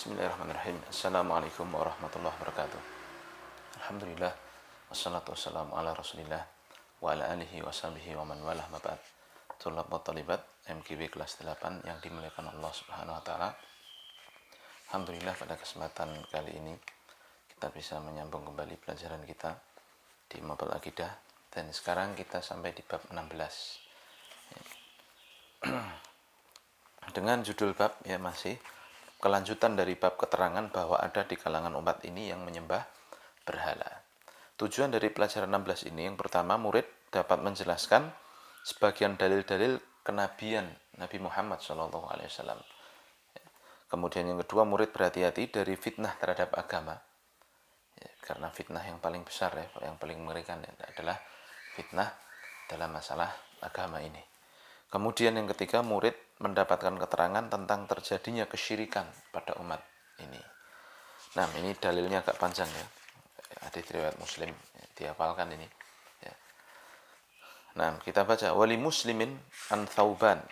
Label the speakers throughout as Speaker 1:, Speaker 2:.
Speaker 1: Bismillahirrahmanirrahim. Assalamualaikum warahmatullahi wabarakatuh. Alhamdulillah. Wassalatu wassalamu ala rasulillah wa ala alihi wa sahbihi wa man walah mabad. Tulab wa talibat MKB kelas 8 yang dimuliakan Allah subhanahu wa ta'ala. Alhamdulillah, pada kesempatan kali ini kita bisa menyambung kembali pelajaran kita di Mabal Akidah. Dan sekarang kita sampai di bab 16 dengan judul bab masih kelanjutan dari bab keterangan bahwa ada di kalangan umat ini yang menyembah berhala. Tujuan dari pelajaran 16 ini, yang pertama, murid dapat menjelaskan sebagian dalil-dalil kenabian Nabi Muhammad SAW. Kemudian yang kedua, murid berhati-hati dari fitnah terhadap agama. Karena fitnah yang paling besar, yang paling mengerikan adalah fitnah dalam masalah agama ini. Kemudian yang ketiga, murid mendapatkan keterangan tentang terjadinya kesyirikan pada umat ini. Nah, ini dalilnya agak panjang ya. Hadis riwayat Muslim, dihafalkan ini. Ya. Nah, kita baca wali muslimin an Thauban,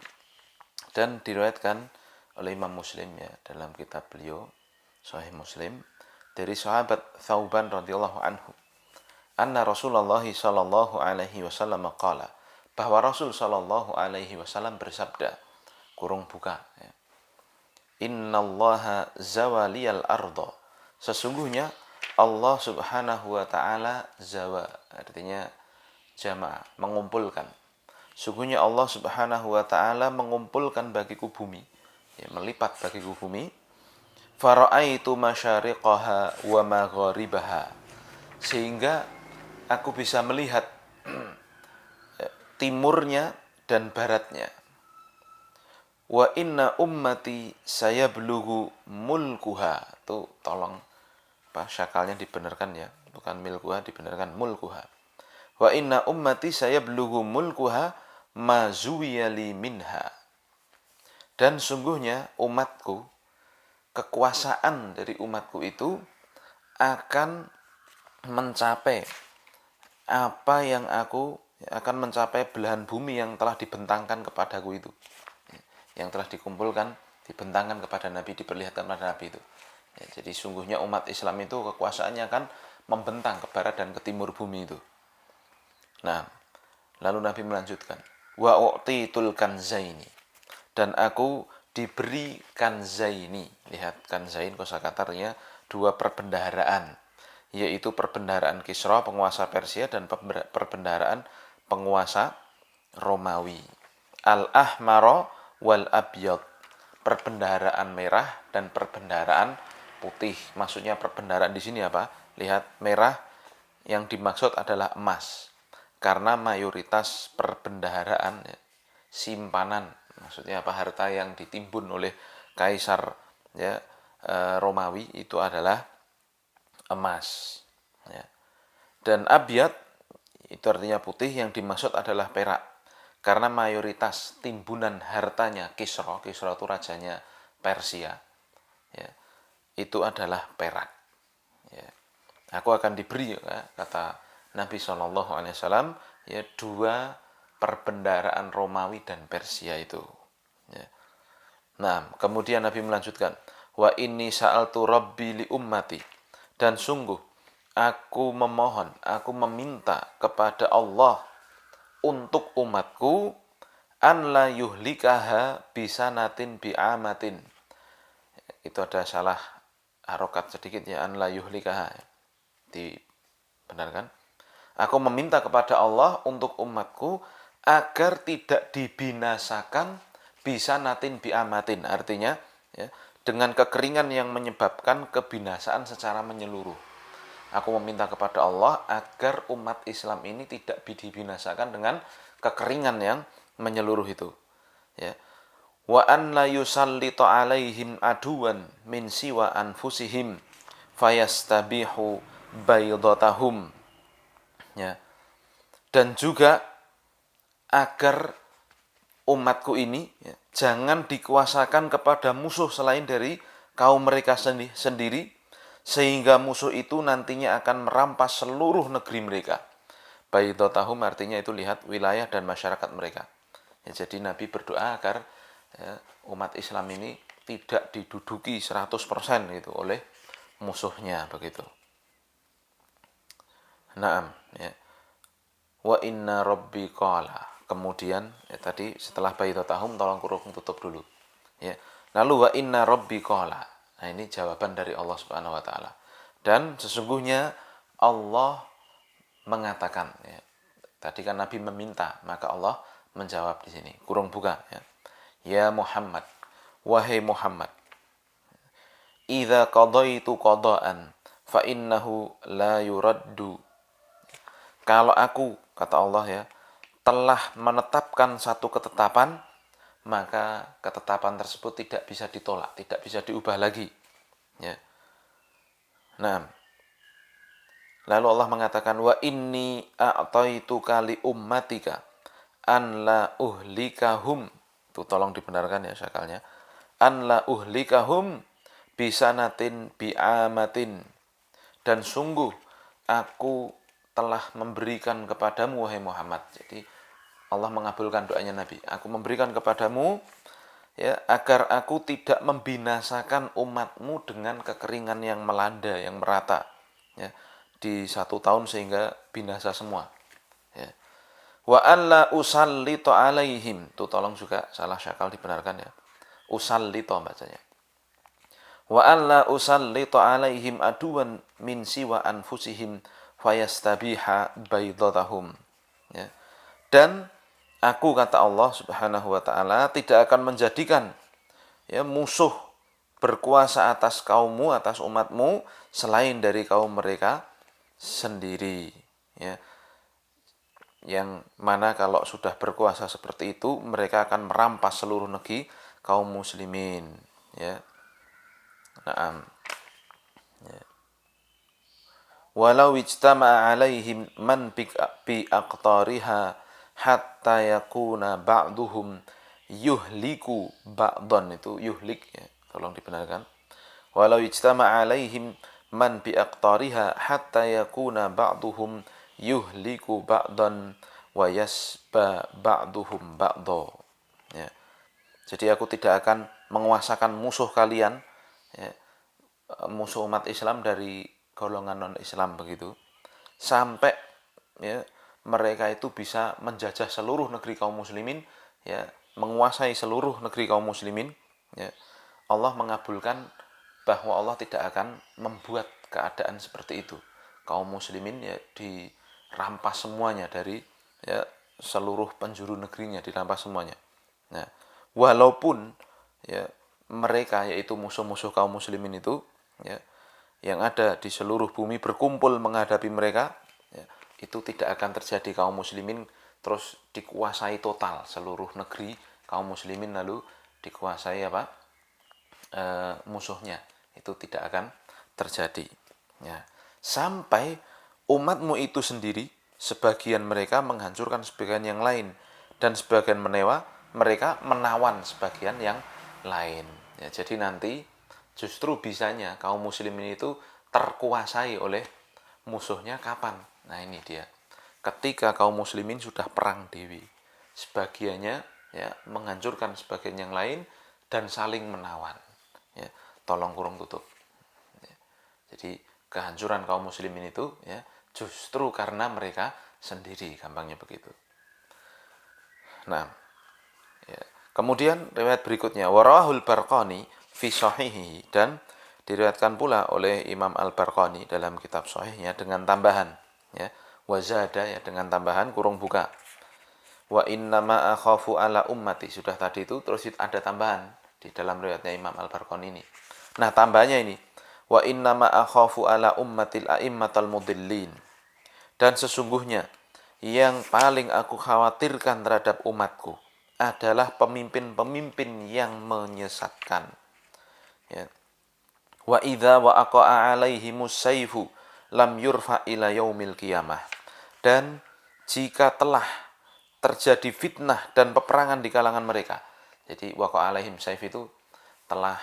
Speaker 1: dan diriwayatkan oleh Imam Muslim ya dalam kitab beliau Sahih Muslim dari sahabat Thauban radhiyallahu anhu. Anna Rasulullah sallallahu alaihi wasallam qala, bahwa Rasul sallallahu alaihi wasallam bersabda, kurung buka ya. Innallaha zawaliyal ardo, sesungguhnya Allah subhanahu wa ta'ala zawa, artinya jamaah, mengumpulkan. Sesungguhnya Allah subhanahu wa ta'ala mengumpulkan bagiku bumi, ya, melipat bagiku bumi. Fara'aitu masyariqaha wa magharibaha, sehingga aku bisa melihat timurnya dan baratnya. Wa inna ummati sayablugu mulkuha. Tuh tolong syakalnya dibenarkan ya, bukan milkuha, dibenarkan mulkuha. Wa inna ummati sayablugu mulkuha ma zuwiyali minha. Dan sungguhnya umatku, kekuasaan dari umatku itu akan mencapai apa yang akan mencapai belahan bumi yang telah dibentangkan kepadaku itu, yang telah dikumpulkan, dibentangkan kepada Nabi, diperlihatkan kepada Nabi itu. Ya, jadi sungguhnya umat Islam itu kekuasaannya akan membentang ke barat dan ke timur bumi itu. Nah, lalu Nabi melanjutkan, wa u'titul kanzaini, dan aku diberi kanzaini. Lihat, kanzain kosakatanya dua perbendaharaan, yaitu perbendaharaan Kisra, penguasa Persia, dan perbendaharaan penguasa Romawi. Al-ahmara wal abyad, perbendaharaan merah dan perbendaharaan putih. Maksudnya perbendaharaan di sini apa? Lihat, merah yang dimaksud adalah emas, karena mayoritas perbendaharaan simpanan, maksudnya apa, harta yang ditimbun oleh kaisar ya Romawi itu adalah emas ya. Dan abyad itu artinya putih, yang dimaksud adalah perak, karena mayoritas timbunan hartanya Kisra itu rajanya Persia ya, itu adalah perak ya. Aku akan diberi ya, kata Nabi SAW ya, dua perbendaharaan Romawi dan Persia itu ya. Nah, kemudian Nabi melanjutkan, wa inni sa'altu rabbi li ummati, dan sungguh aku memohon, aku meminta kepada Allah untuk umatku, an la yuhlikaha bisanatin bi'amatin. Itu ada salah harokat sedikit ya, an la yuhlikaha, dibenarkan. Aku meminta kepada Allah untuk umatku agar tidak dibinasakan bisanatin bi'amatin, artinya ya, dengan kekeringan yang menyebabkan kebinasaan secara menyeluruh. Aku meminta kepada Allah agar umat Islam ini tidak dibinasakan dengan kekeringan yang menyeluruh itu ya. Wa an la yusallitu alaihim aduwan min siwa anfusihim fayastabihu baydatahum ya. Dan juga agar umatku ini ya, jangan dikuasakan kepada musuh selain dari kaum mereka sendiri, sehingga musuh itu nantinya akan merampas seluruh negeri mereka. Baydatahum artinya itu, lihat, wilayah dan masyarakat mereka ya. Jadi Nabi berdoa agar ya, umat Islam ini tidak diduduki 100% gitu oleh musuhnya begitu. Naam, ya. Wa inna rabbi qala. Kemudian ya tadi setelah baitatahum tolong kurung tutup dulu. Ya. Lalu wa inna rabbi qala. Nah, ini jawaban dari Allah Subhanahu wa taala. Dan sesungguhnya Allah mengatakan ya. Tadi kan Nabi meminta, maka Allah menjawab di sini. Kurung buka ya. Ya Muhammad, wahai Muhammad, idza qadaitu qada'an fa innahu la yuraddu. Kalau aku, kata Allah ya, telah menetapkan satu ketetapan, maka ketetapan tersebut tidak bisa ditolak, tidak bisa diubah lagi. Ya. Nah, lalu Allah mengatakan wa inni a'taituka li ummatika an la uhlikahum. Itu tolong dibenarkan ya syakalnya. An la uhlikahum bisanatin bi'amatin. Dan sungguh aku telah memberikan kepadamu wahai Muhammad. Jadi Allah mengabulkan doanya Nabi. Aku memberikan kepadamu ya agar aku tidak membinasakan umatmu dengan kekeringan yang melanda, yang merata ya di 1 tahun sehingga binasa semua. Ya. Wa alla usallito alaihim. Tuh tolong juga salah syakal dibenarkan ya. Usallito bacanya. Wa alla usallito alaihim aduan min siwa anfusihim fayastabiha baidatahum. Ya. Dan aku, kata Allah Subhanahu wa taala, tidak akan menjadikan ya musuh berkuasa atas kaummu, atas umatmu selain dari kaum mereka sendiri ya. Yang mana kalau sudah berkuasa seperti itu, mereka akan merampas seluruh negeri kaum muslimin ya. Naam. Ya. Walau ijtama'a alaihim man bi aqtariha hatta yakuna ba'duhum yuhliku ba'dhan. Itu yuhlik ya, tolong dibenarkan. Walau ijtama'a alaihim man bi aqtariha hatta yakuna ba'duhum yuhliku ba'dhan wa yasba ba'duhum ba'dha. Ya. Jadi aku tidak akan menguasakan musuh kalian ya, musuh umat Islam dari golongan non-Islam begitu, sampai ya mereka itu bisa menjajah seluruh negeri kaum muslimin ya, menguasai seluruh negeri kaum muslimin ya. Allah mengabulkan bahwa Allah tidak akan membuat keadaan seperti itu. Kaum muslimin ya dirampas semuanya dari ya seluruh penjuru negerinya, dirampas semuanya. Nah, walaupun ya mereka yaitu musuh-musuh kaum muslimin itu ya yang ada di seluruh bumi berkumpul menghadapi mereka ya, itu tidak akan terjadi kaum muslimin terus dikuasai total seluruh negeri kaum muslimin lalu dikuasai apa musuhnya, itu tidak akan terjadi ya. Sampai umatmu itu sendiri sebagian mereka menghancurkan sebagian yang lain dan sebagian mereka menawan sebagian yang lain ya. Jadi nanti justru bisanya kaum muslimin itu terkuasai oleh musuhnya kapan? Nah ini dia. Ketika kaum muslimin sudah perang dewi. Sebagiannya ya menghancurkan sebagian yang lain dan saling menawan. Ya, tolong kurung tutup. Ya. Jadi kehancuran kaum muslimin itu ya justru karena mereka sendiri, gampangnya begitu. Nah, ya. Kemudian riwayat berikutnya warawahul Barqani fi sahihi, dan diriwayatkan pula oleh Imam Al-Barqani dalam kitab sahihnya dengan tambahan ya, wazada ya dengan tambahan kurung buka. Wa innama akhafu ala ummati, sudah tadi itu terus ada tambahan di dalam riwayatnya Imam Al-Barqani ini. Nah, tambahannya ini wa innama akhafu ala ummatil a'immatal mudillin, dan sesungguhnya yang paling aku khawatirkan terhadap umatku adalah pemimpin-pemimpin yang menyesatkan. Ya. Wa idza waqa'a 'alaihimus saifu lam yurfa ila yaumil qiyamah. Dan jika telah terjadi fitnah dan peperangan di kalangan mereka. Jadi waqa'a 'alaihim saif itu telah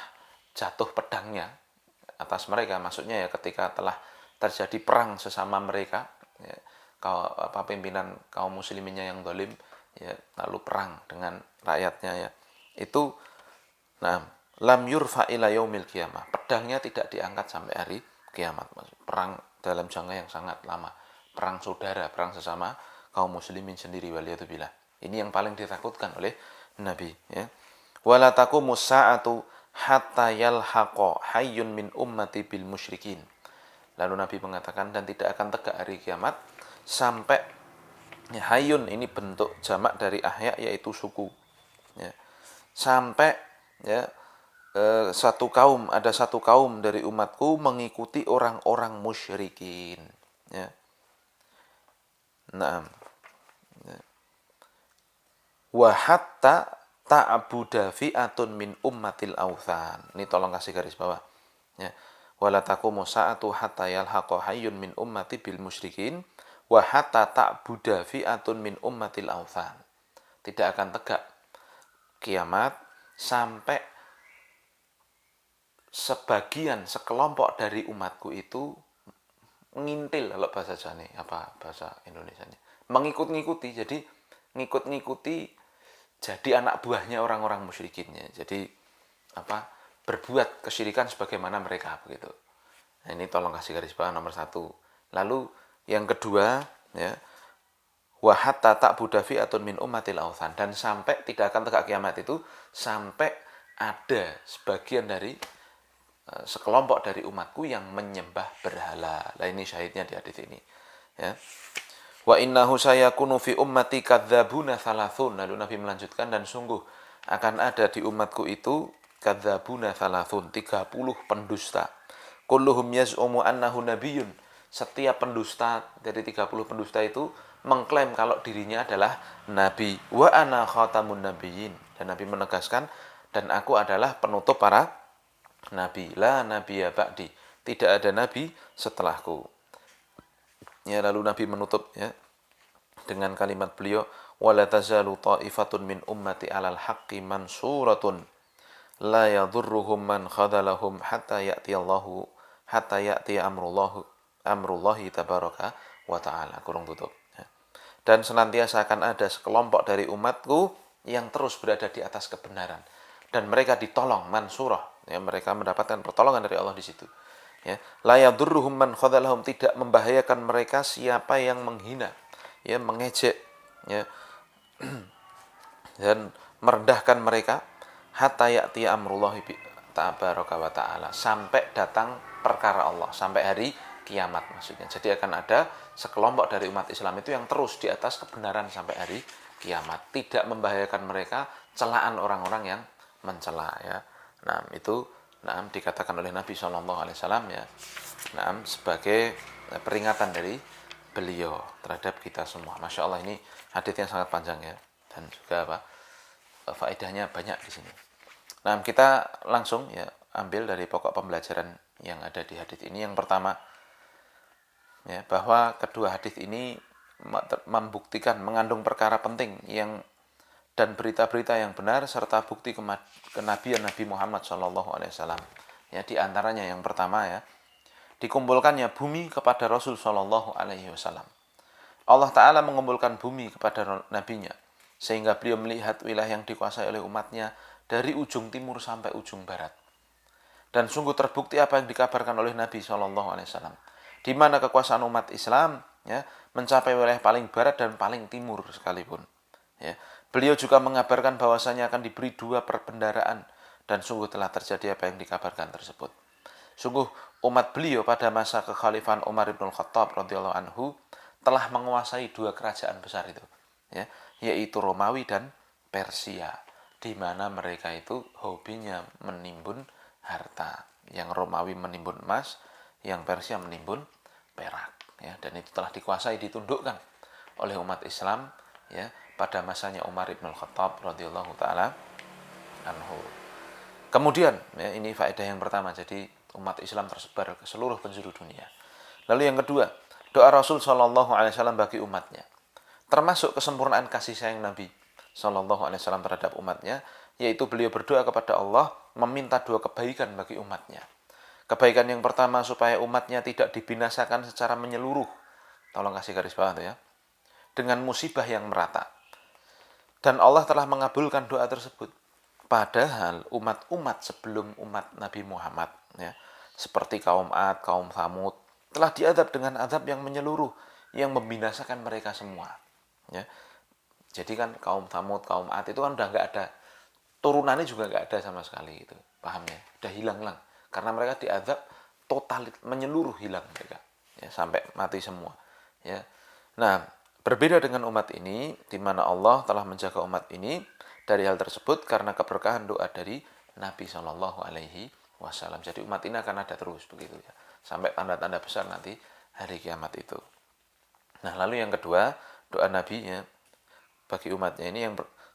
Speaker 1: jatuh pedangnya atas mereka, maksudnya ya ketika telah terjadi perang sesama mereka ya, pimpinan kaum musliminnya yang zalim ya lalu perang dengan rakyatnya ya, itu nah lam yurfa ila yaumil qiyamah. Pedangnya tidak diangkat sampai hari kiamat. Perang dalam jangka yang sangat lama. Perang saudara, perang sesama kaum muslimin sendiri, waliyadzubillah. Ini yang paling ditakutkan oleh Nabi, ya. Wala taqumu sa'atu hatta yalhaqa hayyun min ummati bil musyrikin. Lalu Nabi mengatakan, dan tidak akan tegak hari kiamat sampai, ya, hayyun ini bentuk jamak dari ahya, yaitu suku, ya. Sampai, ya, ada satu kaum dari umatku mengikuti orang-orang musyrikin, ya. Nah, ya. Wa hatta ta'budu fi'atun min ummatil authan. Ini tolong kasih garis bawah, ya. Wala taqumu sa'atu hatta yalhaqa hayyun min ummati bil musyrikin wa hatta ta'budu fi'atun min ummatil authan. Tidak akan tegak kiamat sampai sekelompok dari umatku itu ngintil, kalau bahasa Jawa, apa bahasa Indonesianya, mengikut-ngikuti, jadi ngikut-ngikuti, jadi anak buahnya orang-orang musyrikinnya, jadi apa, berbuat kesyirikan sebagaimana mereka, begitu. Nah, ini tolong kasih garis bawah nomor 1. Lalu yang kedua, ya, wa hatta ta'budu fi'atun min ummatil authan, dan sampai tidak akan tegak kiamat itu sampai ada sebagian dari sekelompok dari umatku yang menyembah berhala. Lah ini syahidnya di hadis ini, ya. Wa innahu sayakunu fi ummati kadzabuna thalathun. Lalu Nabi melanjutkan, dan sungguh akan ada di umatku itu kadzabuna thalathun, 30 pendusta. Kulluhum yaz'umu annahu nabiyyun. Setiap pendusta dari 30 pendusta itu mengklaim kalau dirinya adalah nabi. Wa ana khatamun nabiyyin. Dan Nabi menegaskan, dan aku adalah penutup para nabi. La nabiyya ba'di. Tidak ada nabi setelahku. Ya, lalu Nabi menutup, ya, dengan kalimat beliau, wala tazalu ta'ifatun min ummati 'alal haqqi mansuratun la yadhurruhum man khadalahum hatta ya'ti amrullahi tabaraka wa ta'ala. Kurung tutup, ya. Dan senantiasa akan ada sekelompok dari umatku yang terus berada di atas kebenaran, dan mereka ditolong, mansurah, ya, mereka mendapatkan pertolongan dari Allah di situ, ya. La yadurruhum man khadalahum, tidak membahayakan mereka siapa yang menghina, ya, mengejek, ya, dan merendahkan mereka, hatta ya'ti amrullahi tabaraka wa ta'ala, sampai datang perkara Allah, sampai hari kiamat maksudnya. Jadi akan ada sekelompok dari umat Islam itu yang terus di atas kebenaran sampai hari kiamat, tidak membahayakan mereka celaan orang-orang yang mencela, ya. Nah, itu dikatakan oleh Nabi SAW, ya, sebagai peringatan dari beliau terhadap kita semua. Masya Allah, ini hadisnya sangat panjang, ya, dan juga faedahnya banyak di sini. Nah, kita langsung, ya, ambil dari pokok pembelajaran yang ada di hadis ini. Yang pertama, ya, bahwa kedua hadis ini membuktikan, mengandung perkara penting dan berita-berita yang benar serta bukti kenabian Nabi Muhammad SAW. Ya, di antaranya yang pertama, ya, dikumpulkannya bumi kepada Rasul SAW. Allah Ta'ala mengumpulkan bumi kepada nabinya sehingga beliau melihat wilayah yang dikuasai oleh umatnya dari ujung timur sampai ujung barat. Dan sungguh terbukti apa yang dikabarkan oleh Nabi SAW, di mana kekuasaan umat Islam, ya, mencapai wilayah paling barat dan paling timur sekalipun, ya. Beliau juga mengabarkan bahwasanya akan diberi 2 perbendaharaan, dan sungguh telah terjadi apa yang dikabarkan tersebut. Sungguh umat beliau pada masa kekhalifahan Umar bin Khattab radhiyallahu anhu telah menguasai 2 kerajaan besar itu, ya, yaitu Romawi dan Persia, di mana mereka itu hobinya menimbun harta. Yang Romawi menimbun emas, yang Persia menimbun perak, ya, dan itu telah dikuasai, ditundukkan oleh umat Islam, ya, pada masanya Umar bin Khattab radhiyallahu taala anhu. Kemudian, ya, ini faedah yang pertama, jadi umat Islam tersebar ke seluruh penjuru dunia. Lalu yang kedua, doa Rasul SAW bagi umatnya, termasuk kesempurnaan kasih sayang Nabi SAW terhadap umatnya, yaitu beliau berdoa kepada Allah meminta 2 kebaikan bagi umatnya. Kebaikan yang pertama, supaya umatnya tidak dibinasakan secara menyeluruh, tolong kasih garis bawah tuh, ya, dengan musibah yang merata. Dan Allah telah mengabulkan doa tersebut. Padahal umat-umat sebelum umat Nabi Muhammad, ya, seperti kaum Ad, kaum Thamud, telah diazab dengan azab yang menyeluruh, yang membinasakan mereka semua. Ya. Jadi kan kaum Thamud, kaum Ad itu kan udah nggak ada, turunannya juga nggak ada sama sekali itu, pahamnya, udah hilang-hilang, karena mereka diazab total, menyeluruh, hilang mereka, ya, sampai mati semua. Ya. Nah, berbeda dengan umat ini, di mana Allah telah menjaga umat ini dari hal tersebut karena keberkahan doa dari Nabi Shallallahu Alaihi Wasallam. Jadi umat ini akan ada terus begitu ya, sampai tanda-tanda besar nanti hari kiamat itu. Nah, lalu yang kedua, doa Nabi ya bagi umatnya ini,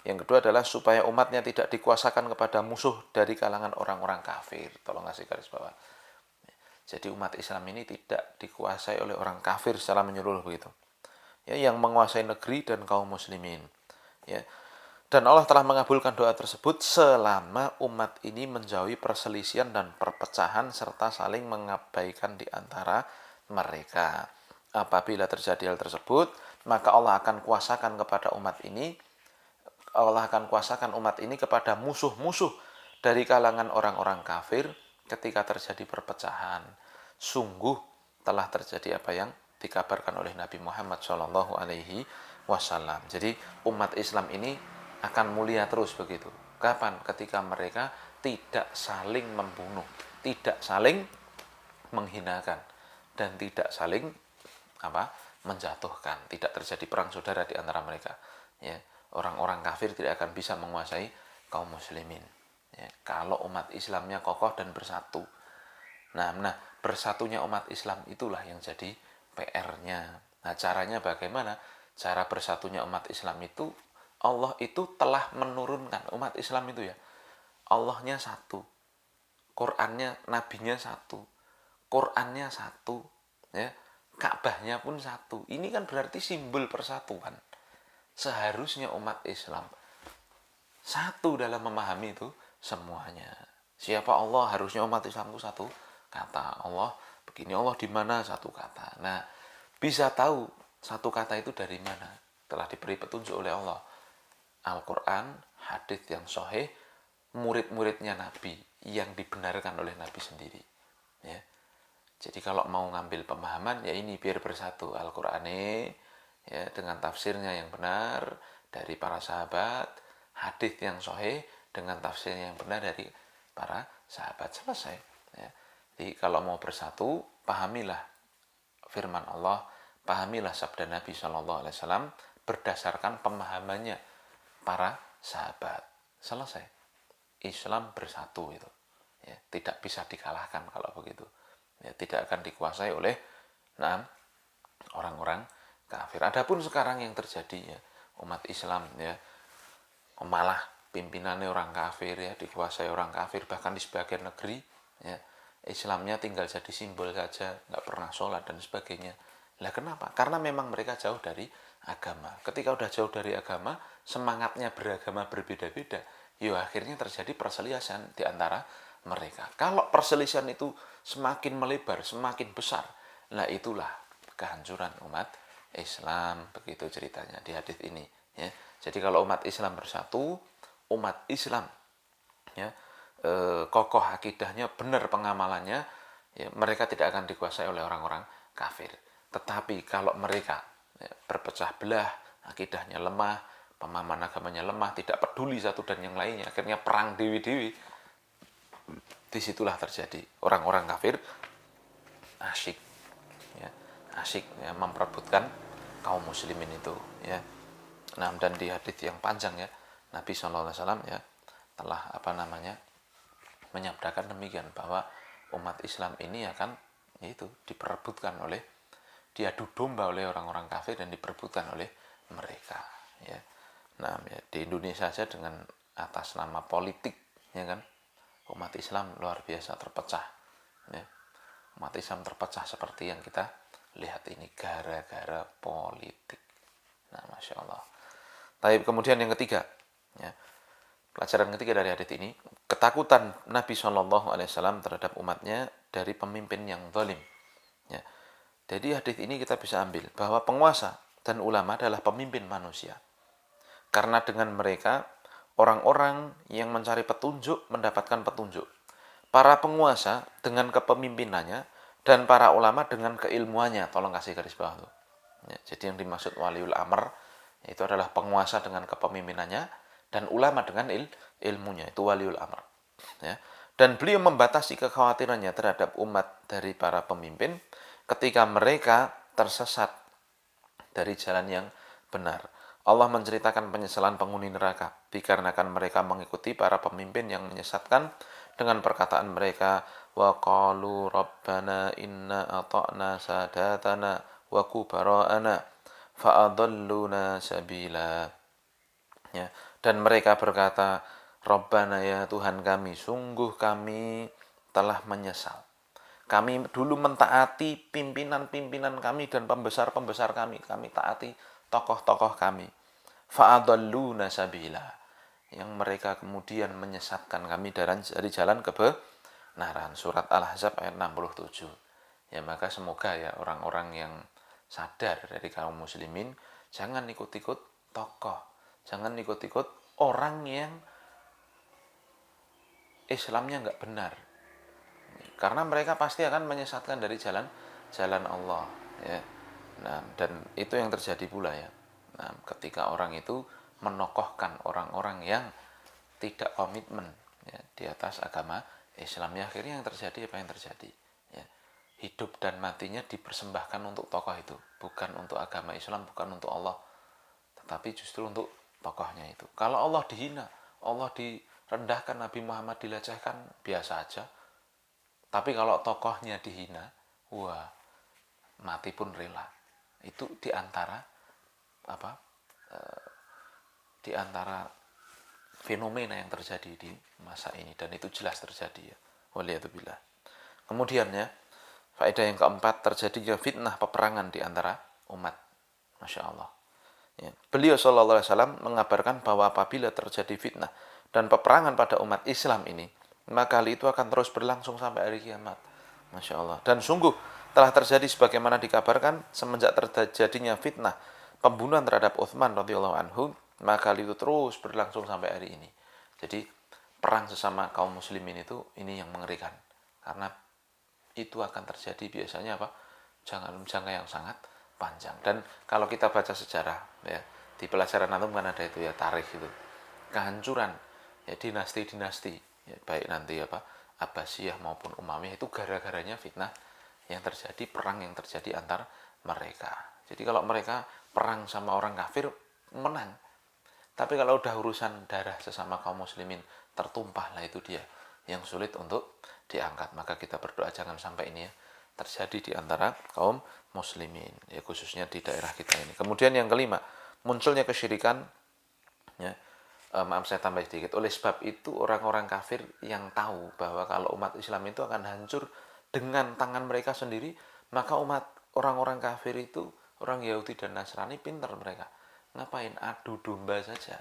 Speaker 1: yang kedua adalah supaya umatnya tidak dikuasakan kepada musuh dari kalangan orang-orang kafir. Tolong kasih garis bawah. Jadi umat Islam ini tidak dikuasai oleh orang kafir secara menyeluruh begitu. Ya, yang menguasai negeri dan kaum muslimin. Ya, dan Allah telah mengabulkan doa tersebut selama umat ini menjauhi perselisihan dan perpecahan serta saling mengabaikan di antara mereka. Apabila terjadi hal tersebut, maka Allah akan kuasakan kepada umat ini, Allah akan kuasakan umat ini kepada musuh-musuh dari kalangan orang-orang kafir ketika terjadi perpecahan. Sungguh telah terjadi apa yang dikabarkan oleh Nabi Muhammad Shallallahu Alaihi Wasallam. Jadi umat Islam ini akan mulia terus begitu. Kapan? Ketika mereka tidak saling membunuh, tidak saling menghinakan, dan tidak saling menjatuhkan. Tidak terjadi perang saudara di antara mereka. Ya, orang-orang kafir tidak akan bisa menguasai kaum muslimin. Ya, kalau umat Islamnya kokoh dan bersatu. Nah, bersatunya umat Islam itulah yang jadi PR-nya. Nah, caranya bagaimana? Cara bersatunya umat Islam itu, Allah itu telah menurunkan umat Islam itu ya. Allahnya satu, Qurannya, nabinya satu, Qurannya satu, ya, Ka'bahnya pun satu. Ini kan berarti simbol persatuan. Seharusnya umat Islam satu dalam memahami itu semuanya. Siapa Allah, harusnya umat Islam itu satu kata. Allah begini, Allah di mana, satu kata. Nah, bisa tahu satu kata itu dari mana? Telah diberi petunjuk oleh Allah. Al-Quran, hadis yang sahih, murid-muridnya Nabi yang dibenarkan oleh Nabi sendiri. Ya. Jadi kalau mau ngambil pemahaman ya ini biar bersatu Al-Quran ya dengan tafsirnya yang benar dari para sahabat, hadis yang sahih dengan tafsirnya yang benar dari para sahabat, selesai. Ya. Jadi kalau mau bersatu, pahamilah firman Allah, pahamilah sabda Nabi Shallallahu Alaihi Wasallam berdasarkan pemahamannya para sahabat, selesai. Islam bersatu itu, ya, tidak bisa dikalahkan kalau begitu. Ya, tidak akan dikuasai oleh orang-orang kafir. Adapun sekarang yang terjadi ya, umat Islam ya malah pimpinannya orang kafir ya, dikuasai orang kafir, bahkan di sebagian negeri ya Islamnya tinggal jadi simbol saja, nggak pernah sholat dan sebagainya. Lah kenapa? Karena memang mereka jauh dari agama. Ketika udah jauh dari agama, semangatnya beragama berbeda-beda, ya akhirnya terjadi perselisihan di antara mereka. Kalau perselisihan itu semakin melebar, semakin besar, nah itulah kehancuran umat Islam, begitu ceritanya di hadis ini. Ya. Jadi kalau umat Islam bersatu, umat Islam ya kokoh akidahnya, benar pengamalannya, ya, mereka tidak akan dikuasai oleh orang-orang kafir. Tetapi kalau mereka ya, berpecah belah, akidahnya lemah, pemahaman agamanya lemah, tidak peduli satu dan yang lainnya, akhirnya perang dewi-dewi, disitulah terjadi orang-orang kafir asyik ya, asyik ya, memperebutkan kaum muslimin itu ya. Nah, dan di hadis yang panjang ya, Nabi SAW ya telah menyabdakan demikian, bahwa umat Islam ini akan itu diperebutkan oleh, diadu domba oleh orang-orang kafir dan diperebutkan oleh mereka ya. Nah, ya, di Indonesia saja dengan atas nama politik ya kan, umat Islam luar biasa terpecah ya. Umat Islam terpecah seperti yang kita lihat ini gara-gara politik. Nah, Masya Allah. Tapi kemudian yang ketiga ya, pelajaran ketiga dari hadits ini, ketakutan Nabi Shallallahu Alaihi Wasallam terhadap umatnya dari pemimpin yang zalim. Ya. Jadi hadits ini kita bisa ambil bahwa penguasa dan ulama adalah pemimpin manusia. Karena dengan mereka Orang-orang yang mencari petunjuk mendapatkan petunjuk. Para penguasa dengan kepemimpinannya dan para ulama dengan keilmuannya. Tolong kasih garis bawah tuh. Ya, jadi yang dimaksud waliul amr itu adalah penguasa dengan kepemimpinannya dan ulama dengan ilmunya, itu waliul amr. Ya. Dan beliau membatasi kekhawatirannya terhadap umat dari para pemimpin ketika mereka tersesat dari jalan yang benar. Allah menceritakan penyesalan penghuni neraka dikarenakan mereka mengikuti para pemimpin yang menyesatkan dengan perkataan mereka, wa qalu rabbana inna ata'na sadatana wa kubara'ana fa'adalluna sabila. Ya, dan mereka berkata, Rabbana ya Tuhan kami, sungguh kami telah menyesal. Kami dulu mentaati pimpinan-pimpinan kami dan pembesar-pembesar kami. Kami taati tokoh-tokoh kami. Fa'adalluna sabila. Yang mereka kemudian menyesatkan kami dari jalan kebenaran. Surat Al-Ahzab ayat 67. Ya, maka semoga ya orang-orang yang sadar dari kaum muslimin jangan ikut-ikut tokoh, jangan ikut-ikut orang yang Islamnya nggak benar, karena mereka pasti akan menyesatkan dari jalan Allah, ya. Nah, dan itu yang terjadi pula ya. Nah, ketika orang itu menokohkan orang-orang yang tidak komitmen ya, di atas agama Islam, ya akhirnya yang terjadi apa yang terjadi ya. Hidup dan matinya dipersembahkan untuk tokoh itu, bukan untuk agama Islam, bukan untuk Allah, tetapi justru untuk tokohnya itu. Kalau Allah dihina, Allah direndahkan, Nabi Muhammad dilecehkan, biasa aja. Tapi kalau tokohnya dihina, wah, mati pun rela. Itu diantara apa? Diantara fenomena yang terjadi di masa ini, dan itu jelas terjadi ya. Waliyadzubillah. Kemudian ya, faedah yang keempat, terjadinya fitnah peperangan di antara umat. Masya Allah. Ya. Beliau SAW mengabarkan bahwa apabila terjadi fitnah dan peperangan pada umat Islam ini, maka hal itu akan terus berlangsung sampai hari kiamat. Masya Allah. Dan sungguh telah terjadi sebagaimana dikabarkan semenjak terjadinya fitnah pembunuhan terhadap Utsman radhiyallahu anhu, maka hal itu terus berlangsung sampai hari ini. Jadi perang sesama kaum muslimin itu ini yang mengerikan, karena itu akan terjadi biasanya apa? Jangka yang sangat panjang. Dan kalau kita baca sejarah ya, di pelajaran antum kan ada itu ya, tarikh itu, kehancuran ya dinasti-dinasti ya, baik nanti apa Abbasiyah maupun Umayyah, itu gara-garanya fitnah yang terjadi, perang yang terjadi antar mereka. Jadi kalau mereka perang sama orang kafir menang, tapi kalau udah urusan darah sesama kaum muslimin tertumpah, lah itu dia yang sulit untuk diangkat. Maka kita berdoa jangan sampai ini ya terjadi di antara kaum muslimin, ya khususnya di daerah kita ini. Kemudian yang kelima, munculnya kesyirikan ya. Maaf saya tambah sedikit. Oleh sebab itu orang-orang kafir yang tahu bahwa kalau umat Islam itu akan hancur dengan tangan mereka sendiri, maka orang-orang kafir itu, orang Yahudi dan Nasrani, pintar mereka. Ngapain? Adu domba saja.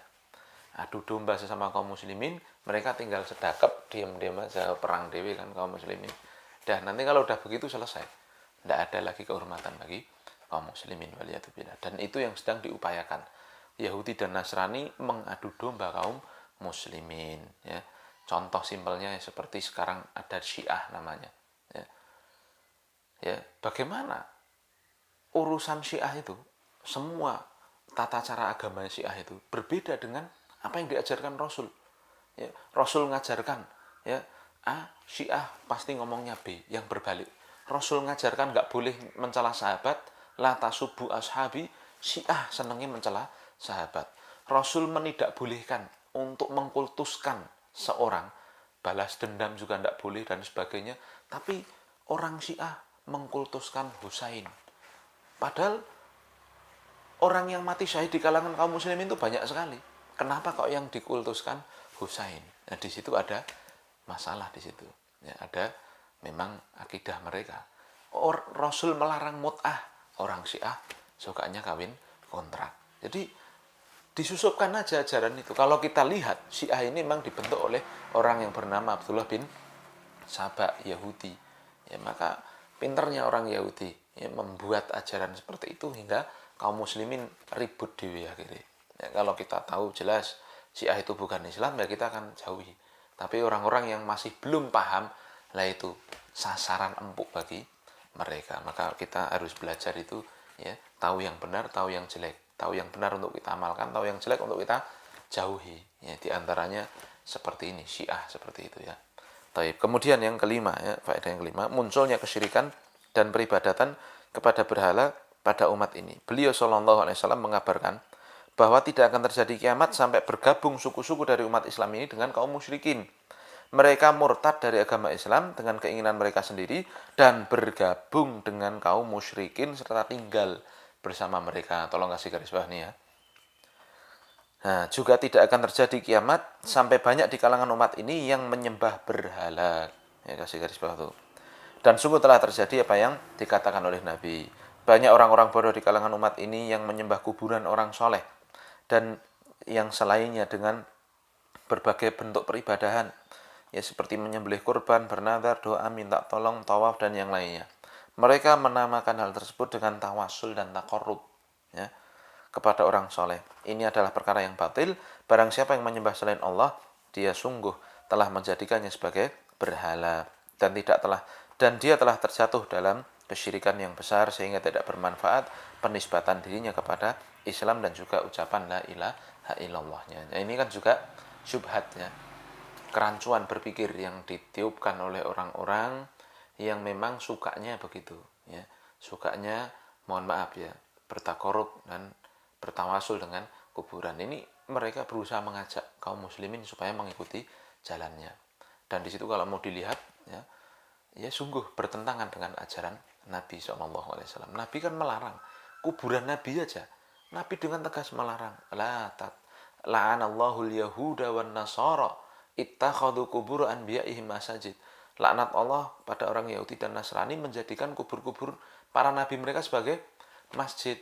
Speaker 1: Adu domba sesama kaum muslimin, mereka tinggal sedakap, diam-diam aja perang dewi kan kaum muslimin. Dan nanti kalau udah begitu selesai, tidak ada lagi kehormatan bagi kaum muslimin, waliyadzubillah. Dan itu yang sedang diupayakan. Yahudi dan Nasrani mengadu domba kaum muslimin ya. Contoh simpelnya seperti sekarang ada Syiah namanya ya. Ya, bagaimana urusan Syiah itu, semua tata cara agama Syiah itu berbeda dengan apa yang diajarkan Rasul ya. Rasul ngajarkan ya A, Syiah pasti ngomongnya B, yang berbalik. Rasul ngajarkan nggak boleh mencela sahabat, la tasubbu ashabi, Syiah senengnya mencela sahabat. Rasul menidakbolehkan untuk mengkultuskan seorang, balas dendam juga tidak boleh dan sebagainya. Tapi orang Syiah mengkultuskan Husain. Padahal orang yang mati syahid di kalangan kaum muslimin itu banyak sekali. Kenapa kok yang dikultuskan Husain? Nah, di situ ada masalah di situ. Ya, ada memang akidah mereka. Rasul melarang mut'ah, orang Syiah sukanya kawin kontrak. Jadi disusupkan aja ajaran itu. Kalau kita lihat Syiah ini memang dibentuk oleh orang yang bernama Abdullah bin Saba, Yahudi. Ya, maka pinternya orang Yahudi ya, membuat ajaran seperti itu hingga kaum muslimin ribut di akhirnya. Ya, kalau kita tahu jelas Syiah itu bukan Islam, ya kita akan jauhi. Tapi orang-orang yang masih belum paham, lah itu sasaran empuk bagi mereka. Maka kita harus belajar itu, ya, tahu yang benar, tahu yang jelek, tahu yang benar untuk kita amalkan, tahu yang jelek untuk kita jauhi. Ya, di antaranya seperti ini, Syiah seperti itu ya. Taib. Kemudian yang kelima, ya, faedah yang kelima, munculnya kesyirikan dan peribadatan kepada berhala pada umat ini. Beliau Shallallahu Alaihi Wasallam mengabarkan bahwa tidak akan terjadi kiamat sampai bergabung suku-suku dari umat Islam ini dengan kaum musyrikin. Mereka murtad dari agama Islam dengan keinginan mereka sendiri dan bergabung dengan kaum musyrikin serta tinggal bersama mereka. Tolong kasih garis bawah nih ya. Nah, juga tidak akan terjadi kiamat sampai banyak di kalangan umat ini yang menyembah berhala. Ya, kasih garis bawah tuh. Dan sungguh telah terjadi apa yang dikatakan oleh Nabi. Banyak orang-orang bodoh di kalangan umat ini yang menyembah kuburan orang soleh dan yang selainnya dengan berbagai bentuk peribadahan, ya seperti menyembelih kurban, bernadar, doa, minta tolong, tawaf dan yang lainnya. Mereka menamakan hal tersebut dengan tawasul dan takorub, ya, kepada orang soleh. Ini adalah perkara yang batil. Barang siapa yang menyembah selain Allah, dia sungguh telah menjadikannya sebagai berhala dan dia telah terjatuh dalam kesyirikan yang besar sehingga tidak bermanfaat penisbatan dirinya kepada Islam dan juga ucapan la ilaha illallahnya. Nah, ini kan juga syubhatnya, kerancuan berpikir yang ditiupkan oleh orang-orang yang memang sukanya begitu, ya, sukanya, mohon maaf ya, bertakorup dan bertawasul dengan kuburan. Ini mereka berusaha mengajak kaum muslimin supaya mengikuti jalannya. Dan di situ kalau mau dilihat, ya sungguh bertentangan dengan ajaran Nabi SAW. Nabi kan melarang kuburan Nabi aja. Nabi dengan tegas melarang. La'anallahu al-yahuda wan nasara ittakhadhu qubur anbiya'ihim masajid. Laknat Allah pada orang Yahudi dan Nasrani menjadikan kubur-kubur para nabi mereka sebagai masjid.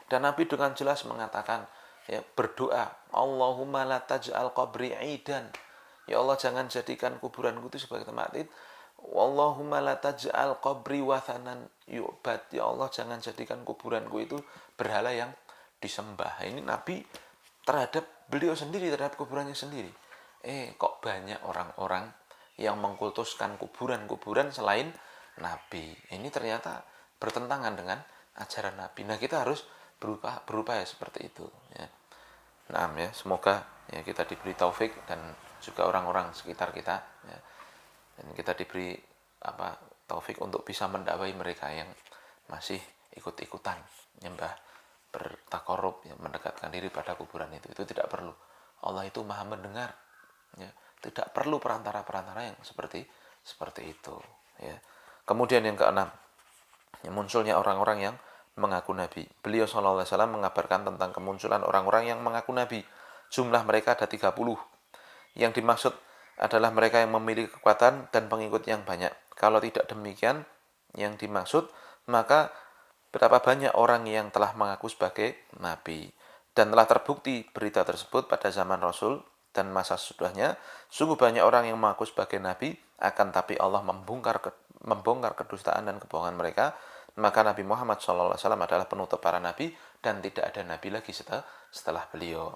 Speaker 1: Dan Nabi dengan jelas mengatakan, ya, berdoa, Allahumma la taj'al qabri idan. Ya Allah, jangan jadikan kuburanku itu sebagai tempat id. Allahumma la taj'al qabri wathanan yu'bad. Ya Allah, jangan jadikan kuburanku itu berhala yang disembah. Ini Nabi terhadap beliau sendiri, terhadap kuburannya sendiri. Kok banyak orang-orang yang mengkultuskan kuburan-kuburan selain Nabi. Ini ternyata bertentangan dengan ajaran Nabi. Nah, kita harus berupaya seperti itu, ya. Nah, ya, semoga ya kita diberi taufik dan juga orang-orang sekitar kita, ya, dan kita diberi taufik untuk bisa mendakwahi mereka yang masih ikut-ikutan nyembah, bertakorup, ya, mendekatkan diri pada kuburan itu tidak perlu. Allah itu maha mendengar, ya, tidak perlu perantara-perantara yang seperti itu, ya. Kemudian yang keenam, ya, munculnya orang-orang yang mengaku Nabi. Beliau SAW mengabarkan tentang kemunculan orang-orang yang mengaku Nabi. Jumlah mereka ada 30. Yang dimaksud adalah mereka yang memiliki kekuatan dan pengikut yang banyak. Kalau tidak demikian yang dimaksud, maka berapa banyak orang yang telah mengaku sebagai Nabi. Dan telah terbukti berita tersebut pada zaman Rasul dan masa sesudahnya. Sungguh banyak orang yang mengaku sebagai Nabi, akan tapi Allah membongkar kedustaan dan kebohongan mereka. Maka Nabi Muhammad SAW adalah penutup para nabi dan tidak ada nabi lagi setelah beliau.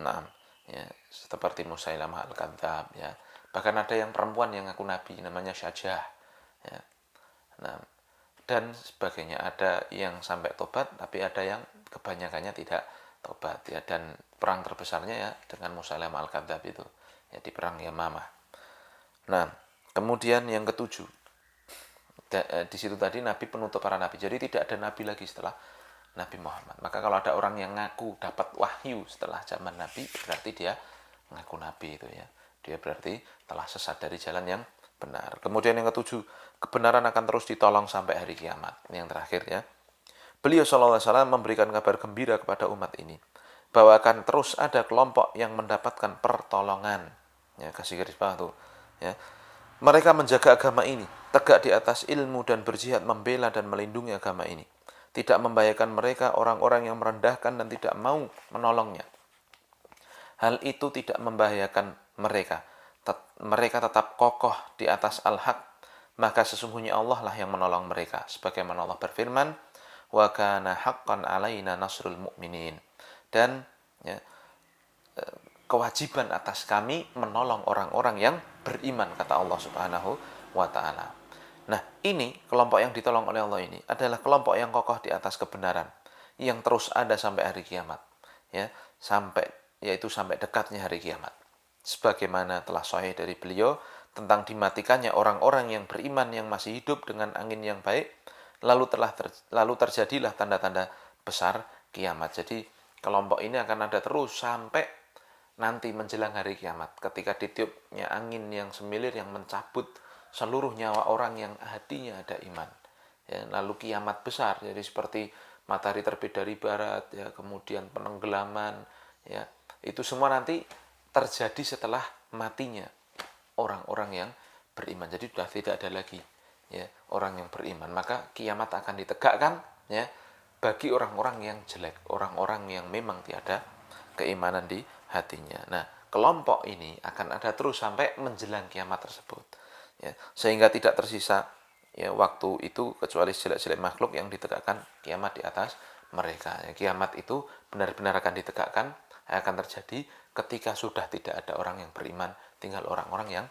Speaker 1: Nah, ya, seperti Musailamah al-Kadzab, ya. Bahkan ada yang perempuan yang ngaku nabi, namanya Syajah, ya. Nah, dan sebagainya. Ada yang sampai tobat, tapi ada yang kebanyakannya tidak tobat, ya. Dan perang terbesarnya, ya, dengan Musailamah al-Kadzab itu, ya, di perang Yamamah. Nah, kemudian yang ketujuh, di situ tadi Nabi penutup para nabi. Jadi tidak ada nabi lagi setelah Nabi Muhammad. Maka kalau ada orang yang ngaku dapat wahyu setelah zaman Nabi, berarti dia ngaku nabi itu, ya. Dia berarti telah sesat dari jalan yang benar. Kemudian yang ketujuh, kebenaran akan terus ditolong sampai hari kiamat. Ini yang terakhir, ya. Beliau SAW memberikan kabar gembira kepada umat ini bahwa akan terus ada kelompok yang mendapatkan pertolongan. Ya, kasih garis bawah tuh, ya. Mereka menjaga agama ini tegak di atas ilmu dan berjihad membela dan melindungi agama ini. Tidak membahayakan mereka orang-orang yang merendahkan dan tidak mau menolongnya. Hal itu tidak membahayakan mereka. Mereka tetap kokoh di atas al-haq. Maka sesungguhnya Allah lah yang menolong mereka. Sebagaimana Allah berfirman, wa kana haqqan alaina nasrul mu'minin. Dan, ya, kewajiban atas kami menolong orang-orang yang beriman, kata Allah Subhanahu wa taala. Nah, ini kelompok yang ditolong oleh Allah ini adalah kelompok yang kokoh di atas kebenaran, yang terus ada sampai hari kiamat. Ya, yaitu sampai dekatnya hari kiamat. Sebagaimana telah sahih dari beliau tentang dimatikannya orang-orang yang beriman yang masih hidup dengan angin yang baik, lalu terjadilah tanda-tanda besar kiamat. Jadi kelompok ini akan ada terus sampai nanti menjelang hari kiamat, ketika ditiupnya angin yang semilir yang mencabut seluruh nyawa orang yang hatinya ada iman. Ya, lalu kiamat besar, jadi seperti matahari terbit dari barat, ya, kemudian penenggelaman, ya, itu semua nanti terjadi setelah matinya orang-orang yang beriman. Jadi sudah tidak ada lagi, ya, orang yang beriman. Maka kiamat akan ditegakkan, ya, bagi orang-orang yang jelek, orang-orang yang memang tiada keimanan di hatinya. Nah, kelompok ini akan ada terus sampai menjelang kiamat tersebut, ya, sehingga tidak tersisa, ya, waktu itu kecuali jelek-jelek makhluk yang ditegakkan kiamat di atas mereka. Ya, kiamat itu benar-benar akan ditegakkan, akan terjadi ketika sudah tidak ada orang yang beriman, tinggal orang-orang yang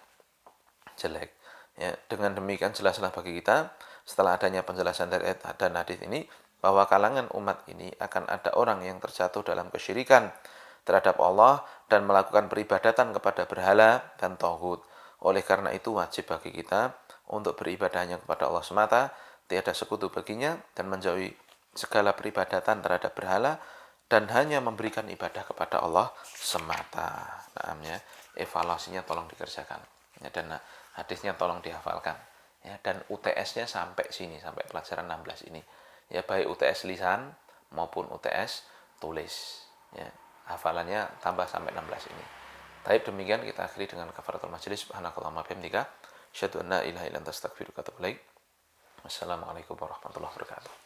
Speaker 1: jelek. Ya, dengan demikian jelaslah bagi kita setelah adanya penjelasan dari ayat dan hadis ini bahwa kalangan umat ini akan ada orang yang terjatuh dalam kesyirikan terhadap Allah dan melakukan peribadatan kepada berhala dan tauhid. Oleh karena itu wajib bagi kita untuk beribadahnya kepada Allah semata, tiada sekutu baginya, dan menjauhi segala peribadatan terhadap berhala dan hanya memberikan ibadah kepada Allah semata. Nah, ya, evaluasinya tolong dikerjakan. Ya, dan hadisnya tolong dihafalkan. Ya, dan UTS-nya sampai sini, sampai pelajaran 16 ini. Ya, baik UTS lisan maupun UTS tulis. Ya, hafalannya tambah sampai 16 ini. Baik, demikian kita akhiri dengan kafaratul majelis. Subhanakallahumma bihamdika asyhadu an la ilaha illa anta astaghfiruka wa atubu ilaik. Wassalamualaikum warahmatullahi wabarakatuh.